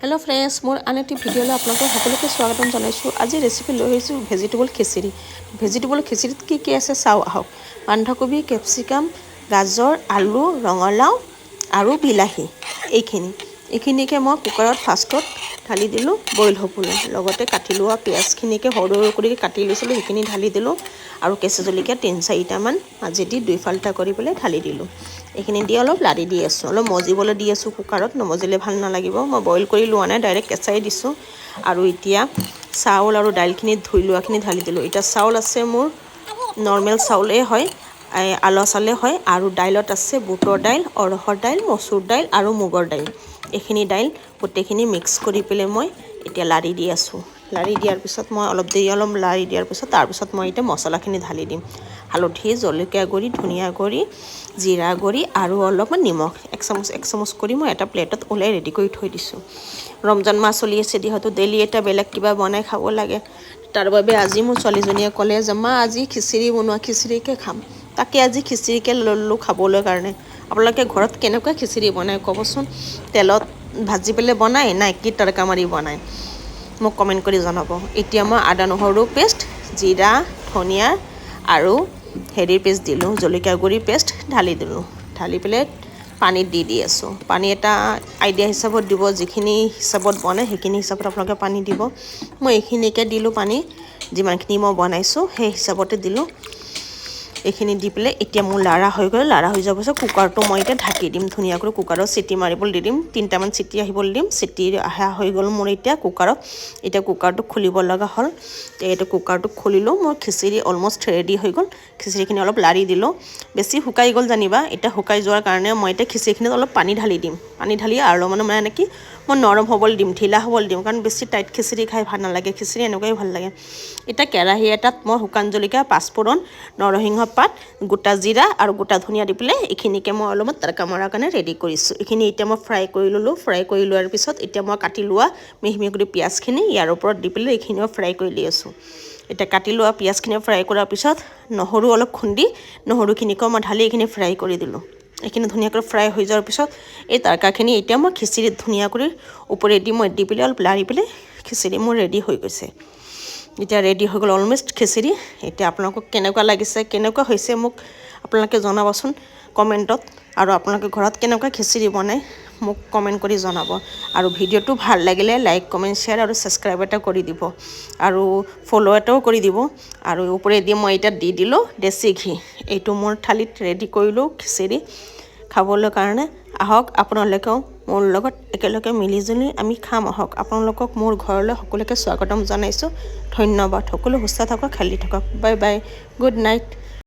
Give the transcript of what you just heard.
Hello friends मोर आन eighty video आपलोक सकलोके स्वागतम जानाइछो। আজি रेसिपि লৈ আহিছো ভেজিটেবল খিচিৰি। ভেজিটেবল খিচিৰিত কি আছে চাও আহক। বন্ধাকবি, ক্যাপসিকাম, গাজৰ, আলু, ৰঙালাও আৰু বিলাহী এইখিনিকে মই কুকাৰত ফাৰ্ষ্টত ঢালি দিলো বইল হ'বলৈ। লগতে কাটি লোৱা পিয়াজখিনিকে সৰু সৰু কৰি কাটি লৈছিলো সেইখিনি ঢালি দিলো আৰু কেঁচা জলকীয়া 3-4টা মান মাজেদি দুই ফাল্টা কৰি পেলাই ঢালি দিলো। এইখিনি দি অলপ লাৰি দি আছো, অলপ মজিবলৈ দি আছো কুকাৰত, নমজিলে ভাল নালাগিব। মই বইল কৰি লোৱা নাই, ডাইৰেক্ট কেঁচাই দিছো। আৰু এতিয়া চাউল আৰু দাইলখিনি ধুই লোৱাখিনি ঢালি দিলো। এটা চাউল আছে মোৰ নৰ্মেল চাউলে হয়, আলা চাউলে হয়, আৰু দাইলত আছে বুটৰ দাইল, অৰহৰ দাইল, মচুৰ দাইল আৰু মুগৰ দাইল। এইখিনি দাইল গোটেইখিনি মিক্স কৰি পেলাই মই এতিয়া লাৰি দি আছো। লাৰি দিয়াৰ পিছত মই অলপ লাৰি দিয়াৰ পিছত তাৰপিছত মই এতিয়া মছলাখিনি ঢালি দিম। হালধি, জলকীয়া গুড়ি, ধনিয়া গুড়ি, জিৰা গুড়ি আৰু অলপমান নিমখ এক চামুচ কৰি মই এটা প্লেটত ওলাই ৰেডি কৰি থৈ দিছোঁ। ৰমজান মাহ চলি আছে, যিহেতু ডেইলি এটা বেলেগ কিবা বনাই খাব লাগে। তাৰ বাবে আজি মোৰ ছোৱালীজনীয়ে ক'লে যে মা আজি খিচিৰি বনোৱা, খিচিৰিকে খাম। তাকে আজি খিচিৰিকে ল'লোঁ খাবলৈ কাৰণে। আপোনালোকে ঘৰত কেনেকুৱা খিচিৰি বনায় ক'বচোন। তেলত ভাজি পেলাই বনায় নাই কি তৰকা মাৰি বনায় মোক কমেণ্ট কৰি জনাব। এতিয়া মই আদা নহৰু পেষ্ট, জিৰা, ধনিয়া আৰু হেৰিৰ পেষ্ট দিলোঁ, জলকীয়া গুড়ি পেষ্ট ঢালি দিলোঁ। ঢালি পেলাই পানীত দি আছোঁ। পানী এটা আইডিয়া হিচাপত দিব, যিখিনি হিচাপত বনায় সেইখিনি হিচাপত আপোনালোকে পানী দিব। মই এইখিনিকে দিলোঁ পানী, যিমানখিনি মই বনাইছোঁ সেই হিচাপতে দিলোঁ। এইখিনি দি পেলাই এতিয়া মোৰ লাৰা হৈ গ'ল। লাৰা হৈ যোৱাৰ পিছত কুকাৰটো মই এতিয়া ঢাকি দিম ধুনীয়াকৈ। কুকাৰত চিটি মাৰিবলৈ দি দিম, 3টামান চিটি আহিবলৈ দিম। চিটি অহা হৈ গ'ল মোৰ এতিয়া কুকাৰত। এতিয়া কুকাৰটো খুলিব লগা হ'ল। এইটো কুকাৰটো খুলিলোঁ। মোৰ খিচিৰি অলমষ্ট ৰেডি হৈ গ'ল। খিচিৰিখিনি অলপ লাৰি দিলোঁ, বেছি শুকাই গ'ল জানিবা। এতিয়া শুকাই যোৱাৰ কাৰণে মই এতিয়া খিচিৰিখিনিত অলপ পানী ঢালি দিম। পানী ঢালি আৰু মানে কি মই নৰম হ'বলৈ দিম, ঢিলা হ'বলৈ দিম, কাৰণ বেছি টাইট খিচিৰি খাই ভাল নালাগে। খিচিৰি এনেকুৱাই ভাল লাগে। এতিয়া কেৰাহী এটাত মই শুকান জলকীয়া, পাঁচফোৰণ, নৰসিংহ পাত, গোটা জিৰা আৰু গোটা ধনিয়া দি পেলাই এইখিনিকে মই অলপমান তৰকা মৰাৰ কাৰণে ৰেডি কৰিছোঁ। এইখিনি এতিয়া মই ফ্ৰাই কৰি ল'লোঁ। ফ্ৰাই কৰি লোৱাৰ পিছত এতিয়া মই কাটি লোৱা মিহি মিহি কৰি পিঁয়াজখিনি ইয়াৰ ওপৰত দি পেলাই এইখিনিও ফ্ৰাই কৰি দি আছোঁ। এতিয়া কাটি লোৱা পিঁয়াজখিনি ফ্ৰাই কৰাৰ পিছত নহৰু অলপ খুন্দি নহৰুখিনিকো মই ঢালি এইখিনি ফ্ৰাই কৰি দিলোঁ। এইখিনি ধুনীয়াকৈ ফ্ৰাই হৈ যোৱাৰ পিছত এই তৰকাখিনি এতিয়া মই খিচিৰিত ধুনীয়াকৈ ওপৰেদি মই দি পেলাই অলপ লাৰি পেলাই খিচিৰি মোৰ ৰেডি হৈ গৈছে। এতিয়া ৰেডি হৈ গ'ল অলমষ্ট খিচিৰি। এতিয়া আপোনালোকক কেনেকুৱা লাগিছে, কেনেকুৱা হৈছে মোক আপোনালোকে জনাবচোন কমেণ্টত। আৰু আপোনালোকে ঘৰত কেনেকুৱা খিচিৰি বনায় মোক কমেণ্ট কৰি জনাব। আৰু ভিডিঅ'টো ভাল লাগিলে লাইক, কমেণ্ট, শ্বেয়াৰ আৰু ছাবস্ক্ৰাইব এটা কৰি দিব, আৰু ফ'ল' এটাও কৰি দিব। আৰু ওপৰেদি মই এতিয়া দি দিলোঁ দেশী ঘি। এইটো মোৰ থালিত ৰেডি কৰিলোঁ খিচিৰি খাবলৈ কাৰণে। আহক আপোনালোকেও মোৰ লগত একেলগে মিলিজুলি আমি খাম আহক। আপোনালোকক মোৰ ঘৰলৈ সকলোকে স্বাগতম জনাইছোঁ। ধন্যবাদ। সকলো সুস্থ থাকক, খেলি থাকক। Bye bye, good night.